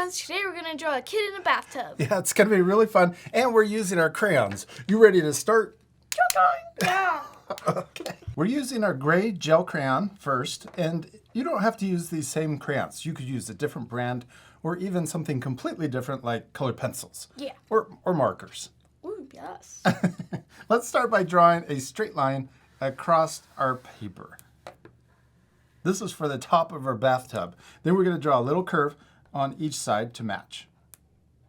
friends. Today we're going to draw a kid in a bathtub. Yeah, it's going to be really fun. And we're using our crayons. You ready to start? Yeah. Okay. We're using our gray gel crayon first. And you don't have to use these same crayons. You could use a different brand or even something completely different like colored pencils. Yeah. Or markers. Ooh, yes. Let's start by drawing a straight line across our paper. This is for the top of our bathtub. Then we're going to draw a little curve on each side to match,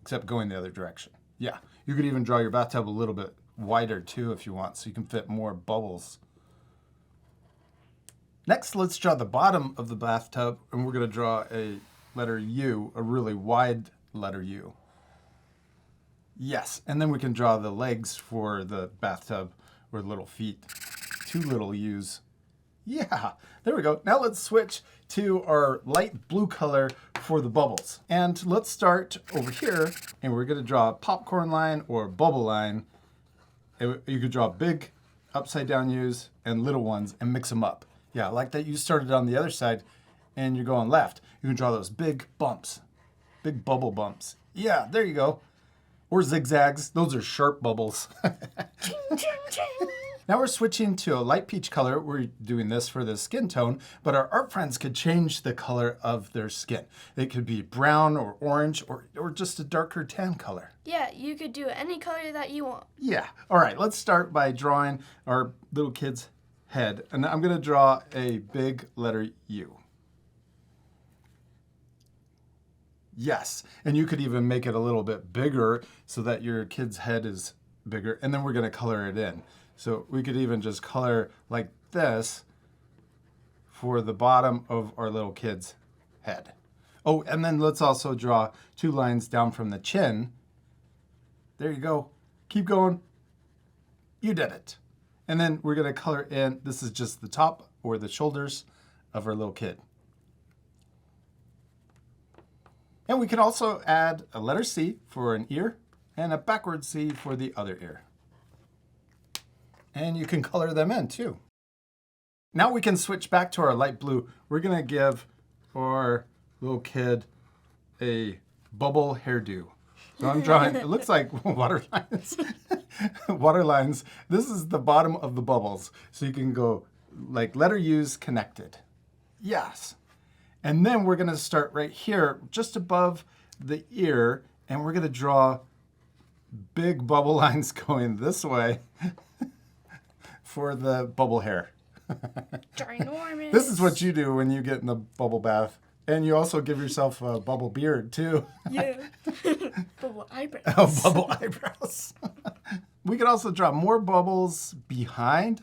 except going the other direction. Yeah, you could even draw your bathtub a little bit wider too if you want, so you can fit more bubbles. Next, let's draw the bottom of the bathtub, and we're going to draw a letter U, a really wide letter U. Yes, and then we can draw the legs for the bathtub or little feet. 2 little U's. Yeah, there we go. Now let's switch to our light blue color for the bubbles. And let's start over here, and we're going to draw a popcorn line or a bubble line. You could draw big upside down U's and little ones and mix them up. Yeah, like that you started on the other side and you're going left. You can draw those big bumps, big bubble bumps. Yeah, there you go. Or zigzags. Those are sharp bubbles. Ching, ching, ching. Now we're switching to a light peach color. We're doing this for the skin tone, but our art friends could change the color of their skin. It could be brown or orange or just a darker tan color. Yeah, you could do any color that you want. Yeah. All right, let's start by drawing our little kid's head. And I'm going to draw a big letter U. Yes, and you could even make it a little bit bigger so that your kid's head is bigger, and then we're going to color it in. So we could even just color like this for the bottom of our little kid's head. Oh, and then let's also draw 2 lines down from the chin. There you go. Keep going. You did it. And then we're going to color in, this is just the top or the shoulders of our little kid. And we can also add a letter C for an ear and a backward C for the other ear. And you can color them in too. Now we can switch back to our light blue. We're going to give our little kid a bubble hairdo. So I'm drawing, it looks like water lines. Water lines. This is the bottom of the bubbles. So you can go like letter U's connected. Yes. And then we're going to start right here, just above the ear, and we're going to draw big bubble lines going this way for the bubble hair. Ginormous. This is what you do when you get in the bubble bath. And you also give yourself a bubble beard, too. Yeah. Bubble eyebrows. Oh, bubble eyebrows. We could also draw more bubbles behind.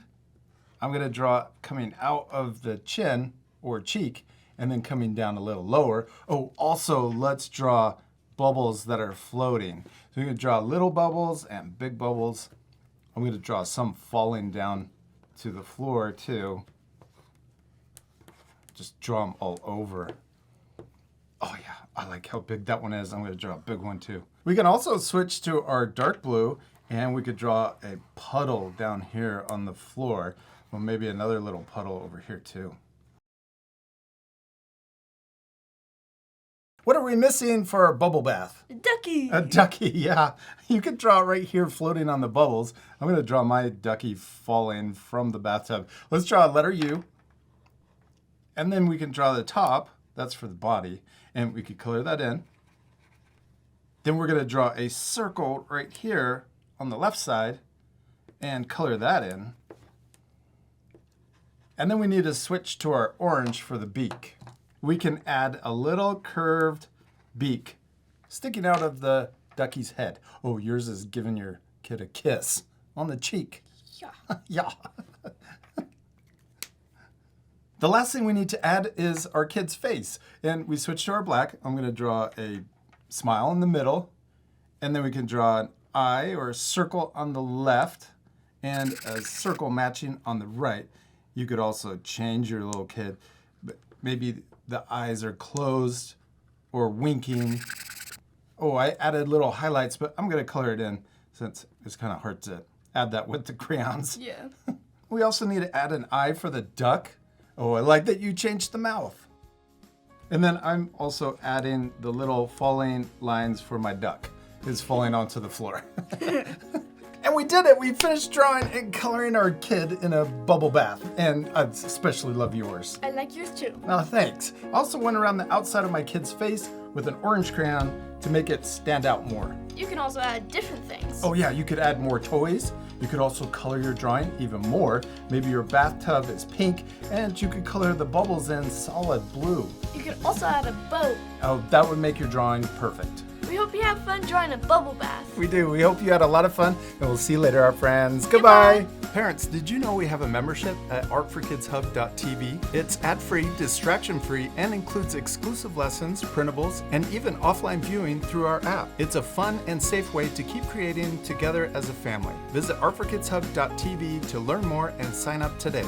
I'm going to draw coming out of the chin or cheek, and then coming down a little lower. Oh, also, let's draw bubbles that are floating. So we can draw little bubbles and big bubbles. I'm going to draw some falling down to the floor, too. Just draw them all over. Oh, yeah, I like how big that one is. I'm going to draw a big one, too. We can also switch to our dark blue, and we could draw a puddle down here on the floor. Well, maybe another little puddle over here, too. What are we missing for our bubble bath? A ducky. A ducky, yeah. You could draw it right here floating on the bubbles. I'm going to draw my ducky falling from the bathtub. Let's draw a letter U. And then we can draw the top. That's for the body. And we could color that in. Then we're going to draw a circle right here on the left side and color that in. And then we need to switch to our orange for the beak. We can add a little curved beak sticking out of the ducky's head. Oh, yours is giving your kid a kiss on the cheek. Yeah. Yeah. The last thing we need to add is our kid's face. And we switch to our black. I'm going to draw a smile in the middle. And then we can draw an eye or a circle on the left and a circle matching on the right. You could also change your little kid. Maybe the eyes are closed or winking. Oh, I added little highlights, but I'm going to color it in since it's kind of hard to add that with the crayons. Yeah. We also need to add an eye for the duck. Oh, I like that you changed the mouth. And then I'm also adding the little falling lines for my duck. It's falling onto the floor. And we did it! We finished drawing and coloring our kid in a bubble bath. And I especially love yours. I like yours too. Oh, thanks. I also went around the outside of my kid's face with an orange crayon to make it stand out more. You can also add different things. Oh yeah, you could add more toys. You could also color your drawing even more. Maybe your bathtub is pink and you could color the bubbles in solid blue. You can also add a boat. Oh, that would make your drawing perfect. We hope you have fun drawing a bubble bath. We do. We hope you had a lot of fun, and we'll see you later, our friends. Goodbye. Parents, did you know we have a membership at artforkidshub.tv? It's ad-free, distraction-free, and includes exclusive lessons, printables, and even offline viewing through our app. It's a fun and safe way to keep creating together as a family. Visit artforkidshub.tv to learn more and sign up today.